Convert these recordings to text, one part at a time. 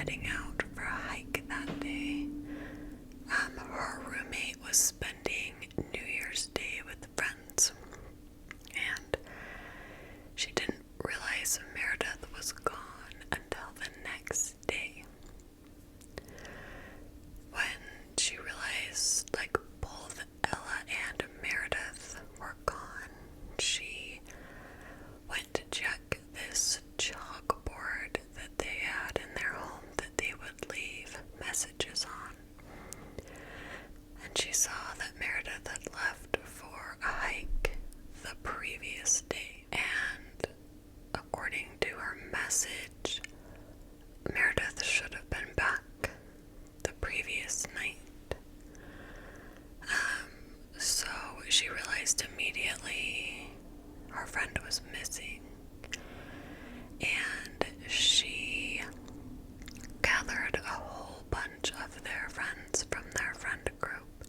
heading out for a hike that day. Her roommate was spending New Year's Day with friends, and she didn't realize Meredith was gone until the next day. When she realized, both Ella and Meredith were gone, she went to check this chalkboard that they had in their home that they would leave messages on. And she saw that Meredith had left for a hike the previous day. And according to her message, Meredith should have been back the previous night. So she realized immediately her friend was missing. And she gathered a whole bunch of their friends from their friend group,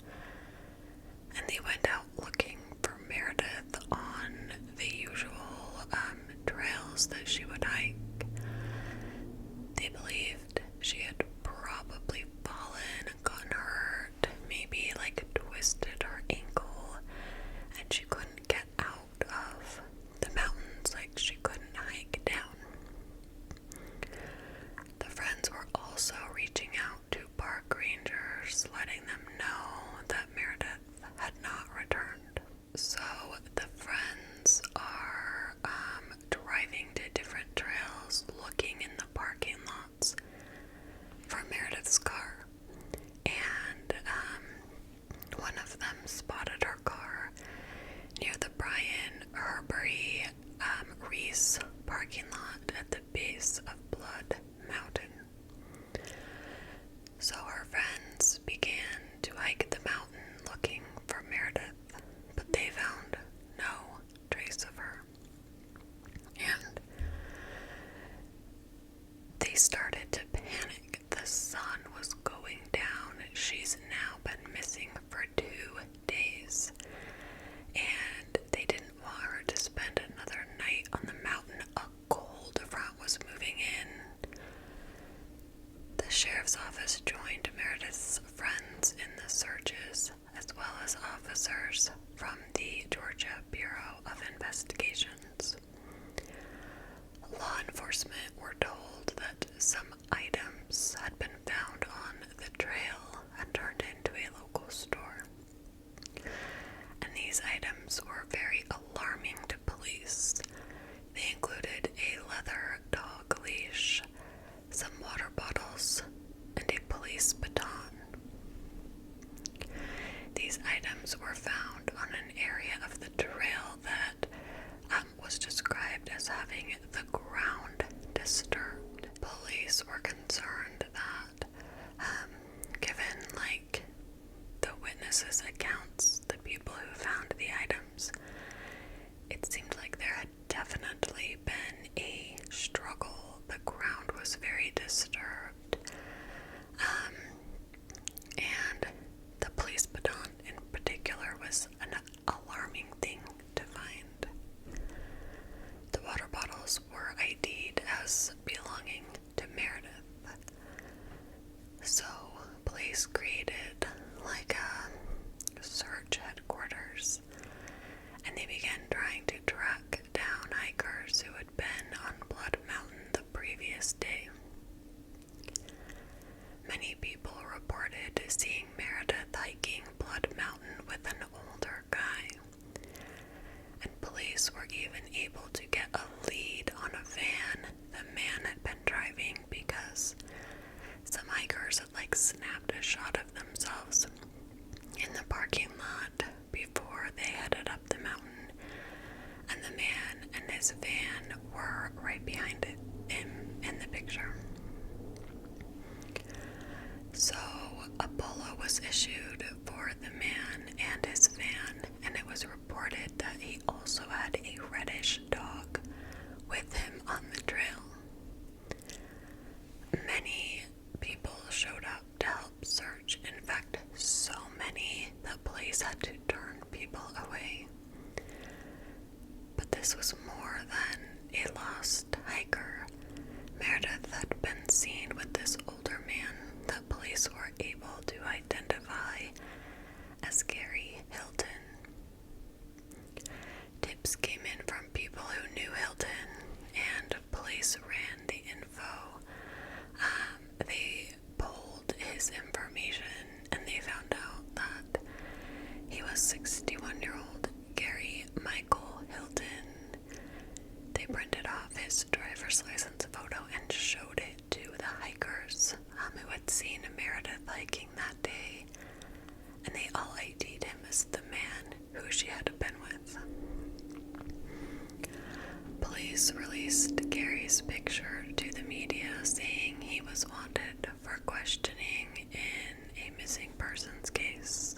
and they went out looking for Meredith on the usual trails that she would hike. They believed she had probably fallen and gotten hurt, maybe twisted her ankle, and she couldn't get out of the mountains, she couldn't hike down. The friends were also reaching out to park rangers, letting them know that Meredith had not returned. So the friends are driving to different trails, looking in the parking lots for Meredith's car. And one of them spotted her car near the Brian Herbury Reese parking lot at the base of Blood Mountain. So her friends began to hike the mountain looking for Meredith, but they found no trace of her. And they started to panic. The sun was going down. She's now been missing for 2 days. And they didn't want her to spend another night on the mountain. A cold front was moving in. The sheriff's office joined Meredith's friends in the searches, as well as officers from the Georgia Bureau of Investigations. Law enforcement were told that some items had been found on the trail and turned into a local store. And these items were very alarming to police. They included a leather dog leash, some water bottles, and a police baton. These items were found on an area of the trail that was described as having the ground disturbed. Police were concerned that, given the witnesses' accounts, the people who found the items, it seemed like there had definitely been a struggle. The ground was very disturbed. And the police baton in particular was an alarming thing to find. The water bottles were ID'd as belonging to Meredith. So police created a search headquarters, and they began trying to track down hikers who had been on Blood Mountain the previous day. Many people reported seeing Meredith hiking Blood Mountain with an older guy, and police were even able to get a lead on a van the man had been driving because some hikers had snapped a shot of themselves in the parking lot before they headed up the mountain, and the man and his van were right behind him in the picture. So a polo was issued for the man and his van, and it was reported that he also had a reddish dog with him on the trail. Many people showed up to help search. In fact, so many that police had to turn people away. But this was more than a lost hiker. Meredith had been seen with this older man that police were able to identify as Gary Hilton. Tips came in from people who knew Hilton, and police ran the info. They pulled his information, and they found out that he was 61-year-old Gary Michael Hilton. They printed off his driver's license photo and showed it to the hikers who had seen Meredith hiking that day, and they all ID'd him as the man who she had been with. Police released Gary's picture to the media, saying he was wanted for questioning in a missing persons case.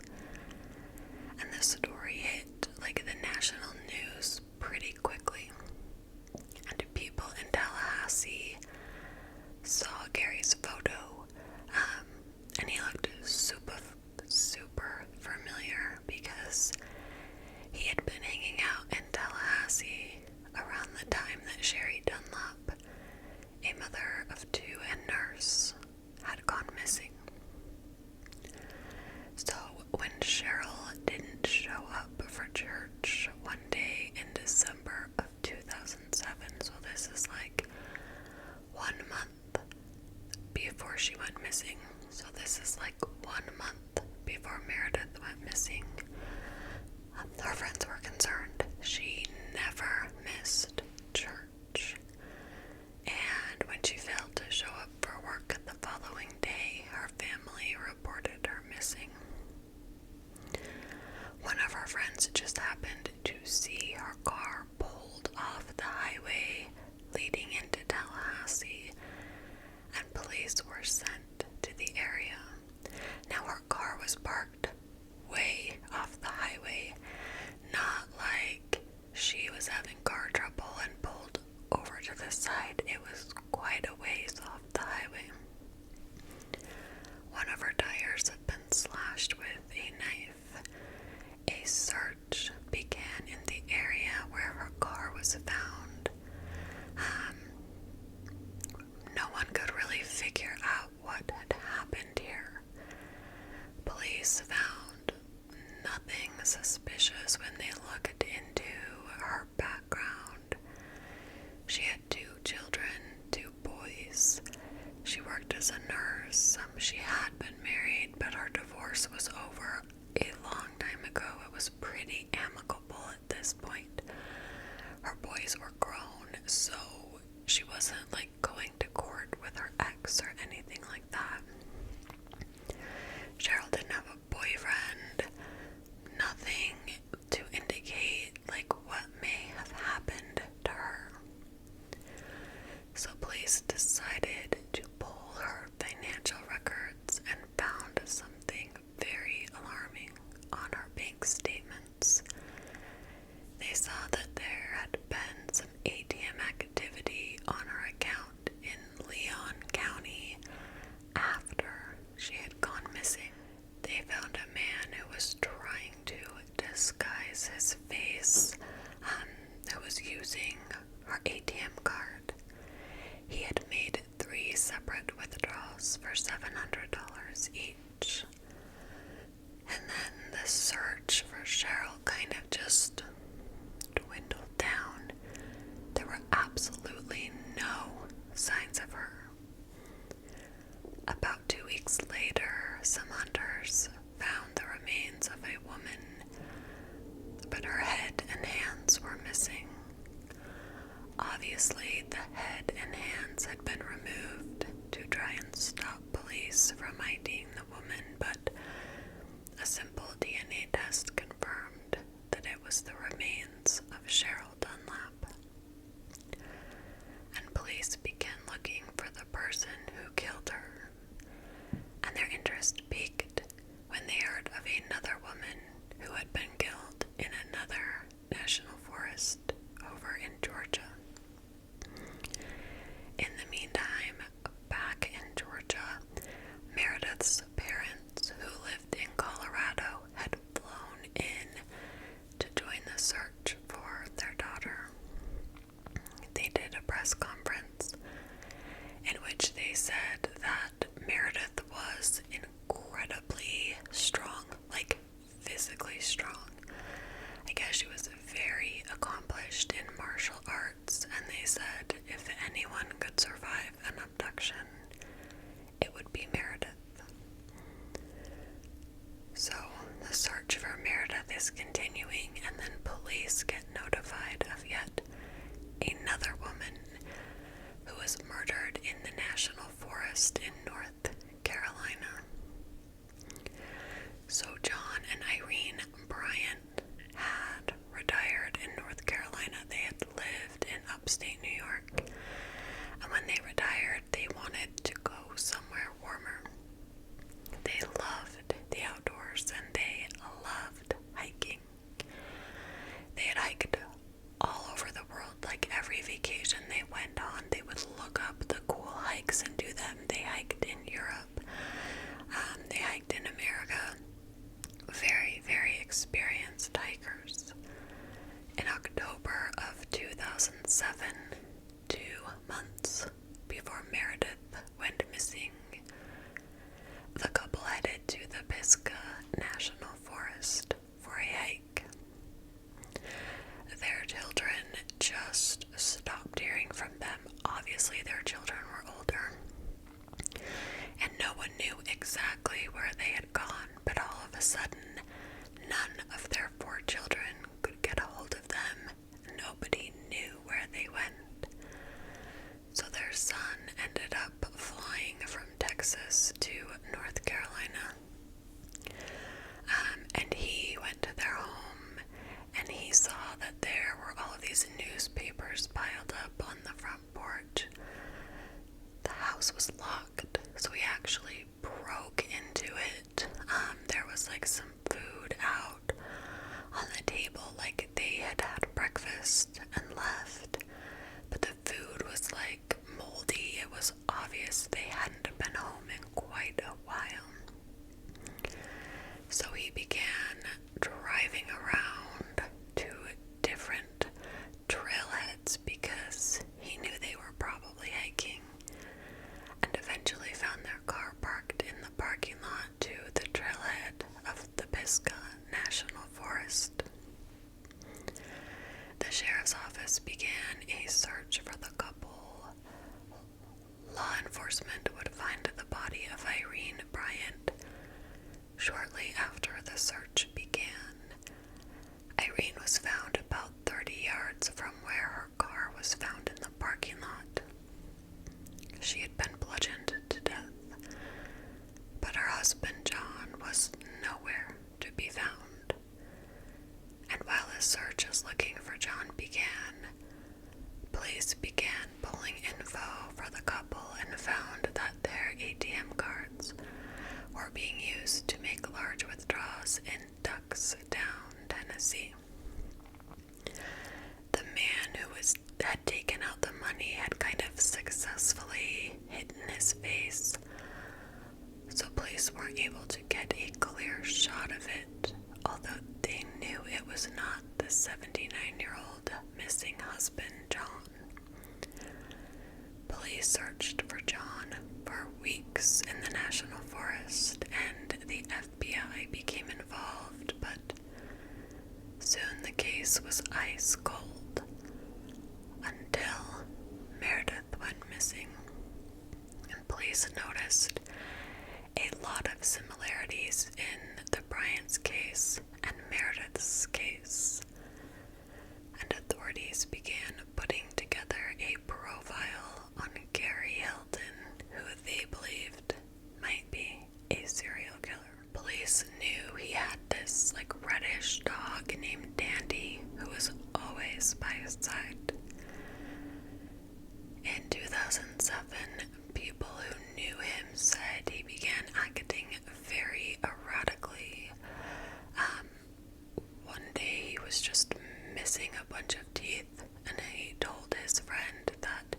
And the story hit like the national news pretty quickly. And people in Tallahassee saw Gary's photo, and he looked super familiar because he had been hanging out in Tallahassee around the time that Sherry Dunlap, a mother of two and nurse, had gone missing. So when Cheryl didn't show up for church one day in December of 2007, so this is like 1 month before she went missing. So this is like 1 month before Meredith went missing. Her friends were concerned. She never missed church. And when she failed to show up for work the following day, her family reported her missing. One of her friends just happened to see her car pulled off the highway leading into Tallahassee, and police were sent to the area. Now her car was parked way off the highway, not like she was having car trouble and pulled over to the side. It was quite a ways off the highway. One of her tires had been slashed with a knife. A search began in the area where her car was found. No one could really figure out what had happened here. Police found nothing suspicious when they looked into her background. She had 2 children, 2 boys. She worked as a nurse. She had been married, but her divorce was over a long time ago. It was pretty amicable at this point. Her boys were grown, so she wasn't like going to court with her ex or anything like that. Cheryl didn't have a boyfriend, nothing to indicate like what may have happened to her. So police decided to pull her financial records and found something very alarming on her bank statements. They saw that there had been some ATM activity on her account in Leon County after she had gone missing. They found a man who was trying to disguise his face, who was using her ATM card. He had made 3 separate withdrawals for $700 each. And then the search for Cheryl kind of just dwindled down. There were absolutely no signs of her. About 2 weeks later, some hunters found the remains of a woman, but her head and hands were missing. Obviously, the head and hands had been removed to try and stop police from IDing the woman, but a simple DNA test confirmed that it was the remains of Cheryl Dunlap. And police began looking for the person who killed her, and their interest peaked when they heard of another woman who had been killed in another national forest over in Georgia. In the meantime, back in Georgia, Meredith's parents, who lived in Colorado, had flown in to join the search for their daughter. They did a press conference, police get notified of yet another woman who was murdered in the National Forest in North Carolina. So John and Irene Bryant had retired in North Carolina. They had lived in upstate New York. And when they retired, they wanted to go somewhere warmer. They loved the outdoors and they loved hiking. They had hiked all over the world. Like every vacation they went on, they would look up the cool hikes and do them. They hiked in Europe. They hiked in America. Very, very experienced hikers. In October of 2007, 2 months before Meredith went missing, the couple headed to the Pisgah National Forest for a hike. Their children just stopped hearing from them. Obviously, their children were older, and no one knew exactly where they had gone, but all of a sudden, none of their 4 children could get a hold of them. Nobody knew where they went. So their son ended up flying from Texas to North Carolina. And he went to their home and he saw that there were all of these newspapers piled up on the front porch. The house was locked, so he actually broke into it. There was like some food out on the table, like they had had breakfast and left, but the food was like moldy. It was obvious they hadn't been home in quite a while. So he began driving around to different trailheads because he knew they were probably hiking, and eventually found their car parked in the parking lot to the trailhead of the Pisgah National Forest. The sheriff's office began a search for the couple. Law enforcement would find the body of Irene Bryant shortly after the search began. Irene was found about 30 yards from where her car was found in the parking lot. She had been bludgeoned to death, but her husband John was nowhere to be found. And while a search looking for John began, police began pulling info for the couple and found that their ATM cards were being used to make large withdrawals in Tuxtown, Tennessee. The man who had taken out the money had kind of successfully hidden his face, so police weren't able to get a clear shot of it, although they knew it was not the 79-year-old missing husband, John. Police searched for John for weeks in the National Forest, and the FBI became involved, but soon the case was ice cold until Meredith went missing, and police noticed a lot of similarities in the Bryant's case and Meredith's case, and authorities began putting together a profile on Gary Hilton, who they believed might be a serial killer. Police knew he had this reddish dog named Dandy who was always by his side. In 2007, people who knew him said he began acting very erratically. One day he was just missing a bunch of teeth, and he told his friend that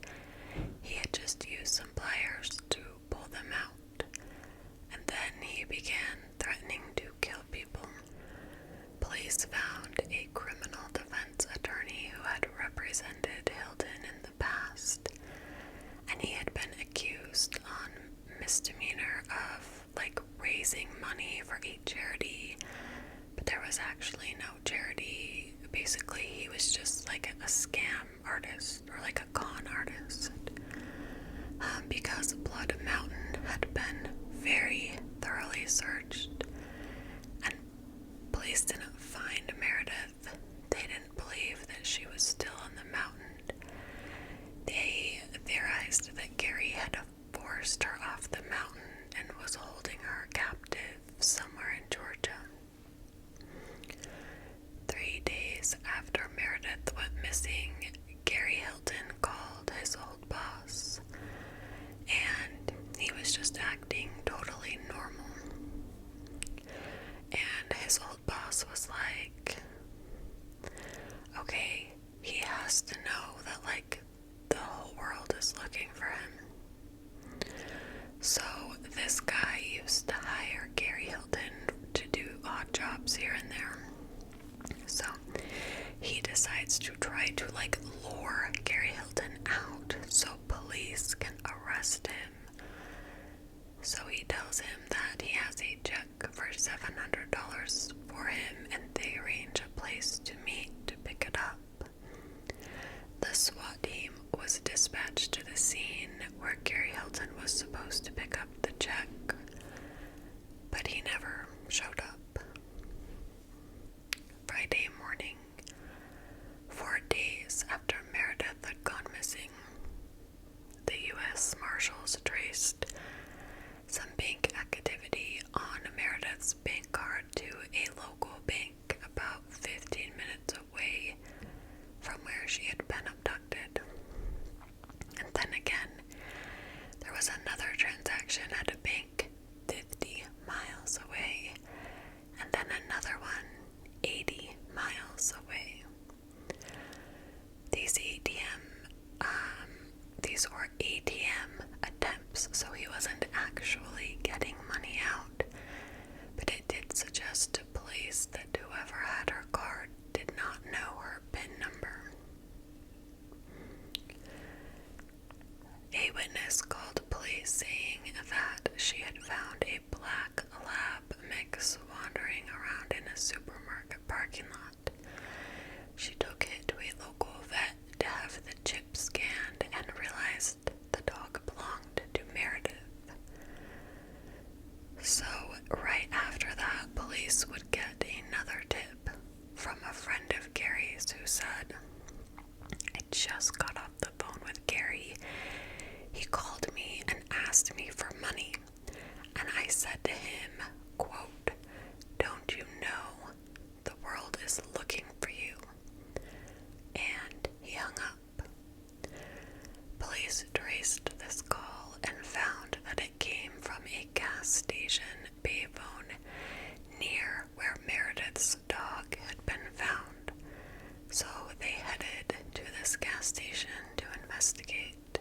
he had just used some pliers to pull them out, and then he began threatening to kill people. Police found a criminal defense attorney who had represented Hilton in the past, and he had been accused on misdemeanor of raising money for a charity, but there was actually no charity. Basically, he was just a scam artist or a con artist, because Blood Mountain had been very thoroughly searched and police didn't find Meredith. They didn't believe missing, Gary Hilton called his old boss, and he was just acting totally normal. And his old boss was like, okay, he has to know that, like, the whole world is looking for him. So this guy used to hire Gary Hilton to do odd jobs here and there. So he decides to try to, like, lure Gary Hilton out so police can arrest him. So he tells him that he has a check for $700 for him, and they arrange a place to meet to pick it up. The SWAT team was dispatched to the scene where Gary Hilton was supposed to pick up the check, but he never showed up. Friday morning, 4 days after Meredith had gone missing, the U.S. Marshals traced some bank activity on Meredith's bank card to a local bank about 15 minutes away from where she had been abducted. And then again, there was another transaction at a bank 50 miles away, and then another one 80 miles away. These were ATM attempts, so he wasn't actually getting money out, but it did suggest to police that whoever had her card did not know her PIN number. A witness called police saying that she had found a black lab mix wandering around in a supermarket parking lot. She took it to a local vet to have the chip scanned and realized the dog belonged to Meredith. So right after that, police would get another tip from a friend of Gary's who said, "I just got off the phone with Gary. He called me and asked me for money, and I said to him, quote, 'Don't you know the world is looking for you?' And he hung up." Police traced this call and found that it came from a gas station payphone near where Meredith's dog had been found. So they headed to this gas station to investigate.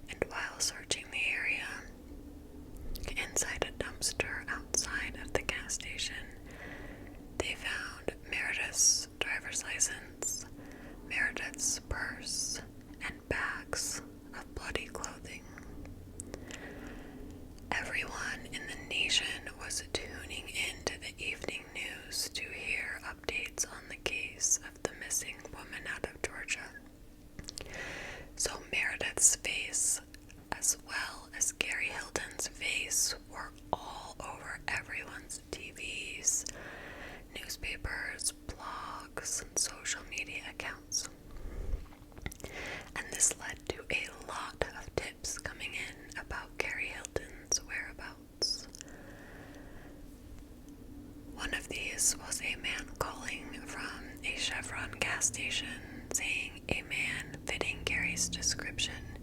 And while searching the area, inside a dumpster outside of the gas station, they found Meredith's driver's license, Meredith's purse, and bags of bloody clothing. Everyone in the nation was tuning into the evening news to hear updates on the case of the missing woman out of Georgia. So Meredith's face, as well as Gary Hilton's face, were all over everyone's TVs, newspapers, blogs, and social media accounts. And this led to a lot of tips coming in about Gary Hilton's whereabouts. One of these was a man calling from a Chevron gas station saying a man fitting Gary's description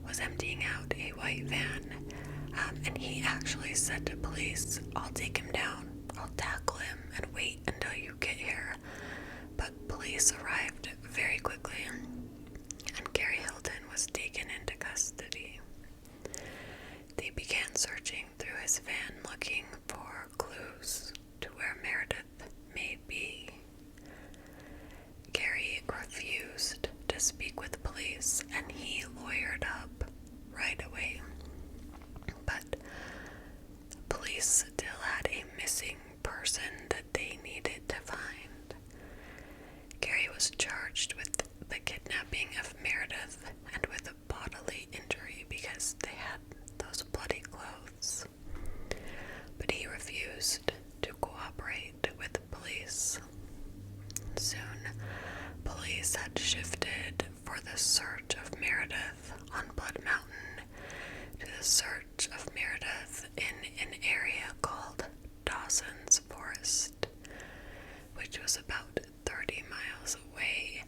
was emptying out a white van, and he actually said to police, "I'll take him down, I'll tackle him and wait until you get here." But police arrived very quickly, and Gary Hilton was taken into custody. They began searching through his van looking for clues to where Meredith may be. Gary refused to speak with police, and he lawyered up right away. But police still had a missing person that they needed to find. Gary was charged with the kidnapping of Meredith and with a bodily injury because they had those bloody clothes. But he refused to cooperate with the police. Soon, police had shifted for the search of Meredith on Blood Mountain to the search of Meredith in an area called Dawson's Forest, which was about 30 miles away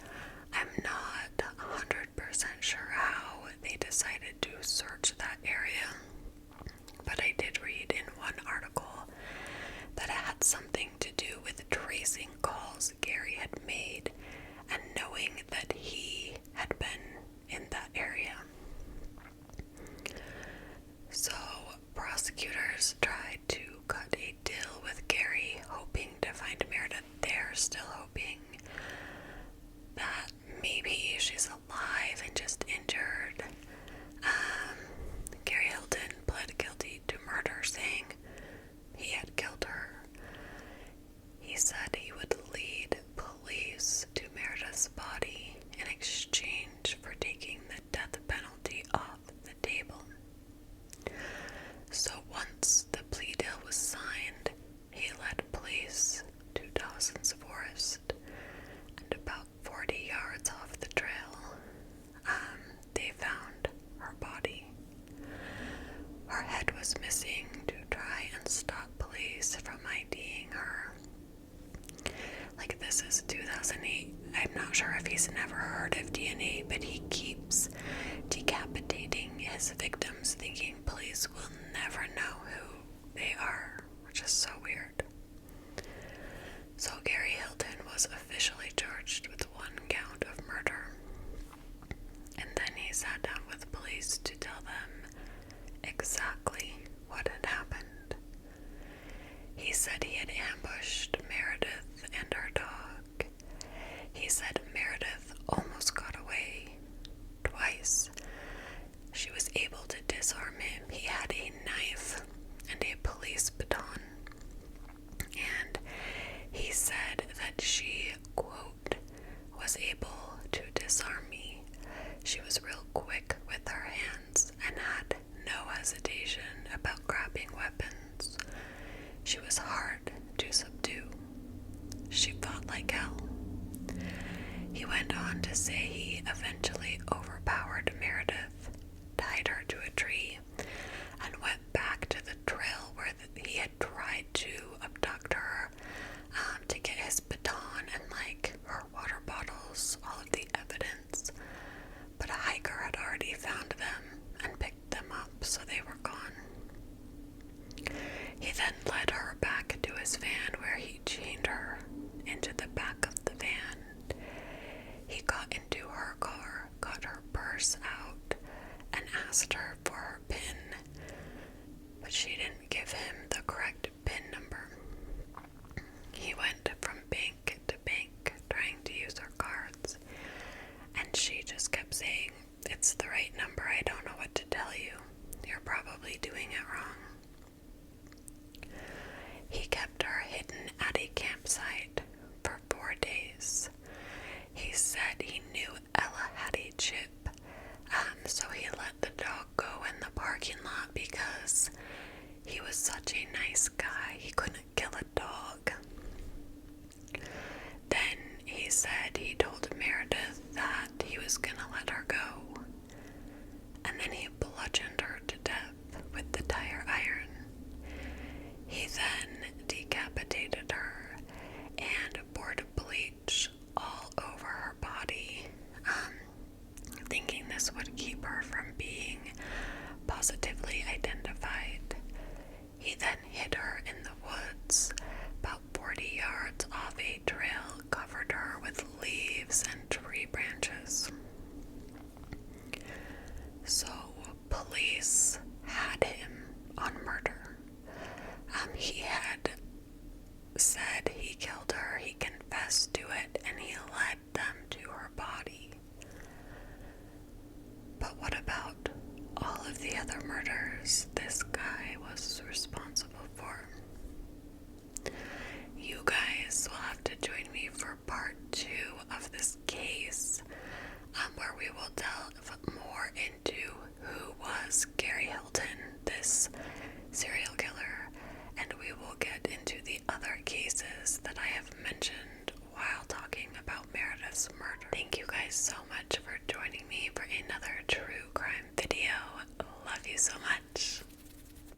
forest, and about 40 yards off the trail, they found her body. Her head was missing to try and stop police from IDing her. Like, this is 2008. I'm not sure if he's never heard of DNA, but he keeps decapitating his victims, thinking police will never know who they are, which is so weird. So Gary Hilton was officially charged with 1 count of murder, and then he sat down with police to tell them exactly what had happened. He said he had ambushed Meredith and her dog. He said Meredith almost got away twice. She was able to disarm him. He had a knife and a police baton. And he said that she, quote, was able to disarm me. She was real quick with her hands and had no hesitation about grabbing weapons. She was hard to subdue. She fought like hell. He went on to say he eventually overpowered Meredith, tied her to a tree, and went back to the trail where he had tried to abduct her, to get his baton and her water bottles, all of the evidence. But a hiker had already found them and picked them up, so they were gone. He then led her back to his van, where he chained her into the back of the van. He got into her car, got her purse out, and asked her for her PIN, but she didn't give him the correct PIN number. He went from bank to bank trying to use her cards, and she just kept saying, "It's the right number, I don't know what to tell you. You're probably doing it wrong." He kept her hidden at a campsite for 4 days. He said he knew Ella had a chip, so he let the dog go in the parking lot because he was such a nice guy. He couldn't kill a dog. Then he said he told Meredith that he was gonna let her go, and then he bludgeoned her to death with the tire iron. He then decapitated her and poured bleach all over her body, thinking this would keep her from being positively identified. He then hid her in the woods about 40 yards off a trail, covered her with leaves and tree branches. So police had him on murder. He had said he killed her, he confessed to it, and he led them to her body. But what about all of the other murders this guy was responsible for? You guys will have to join me for part 2 of this case, where we will delve more into who was Gary Hilton, this serial killer, and we will get into the other cases that I have mentioned while talking about Meredith's murder. Thank you guys so much for joining me for another true crime video. Love you so much.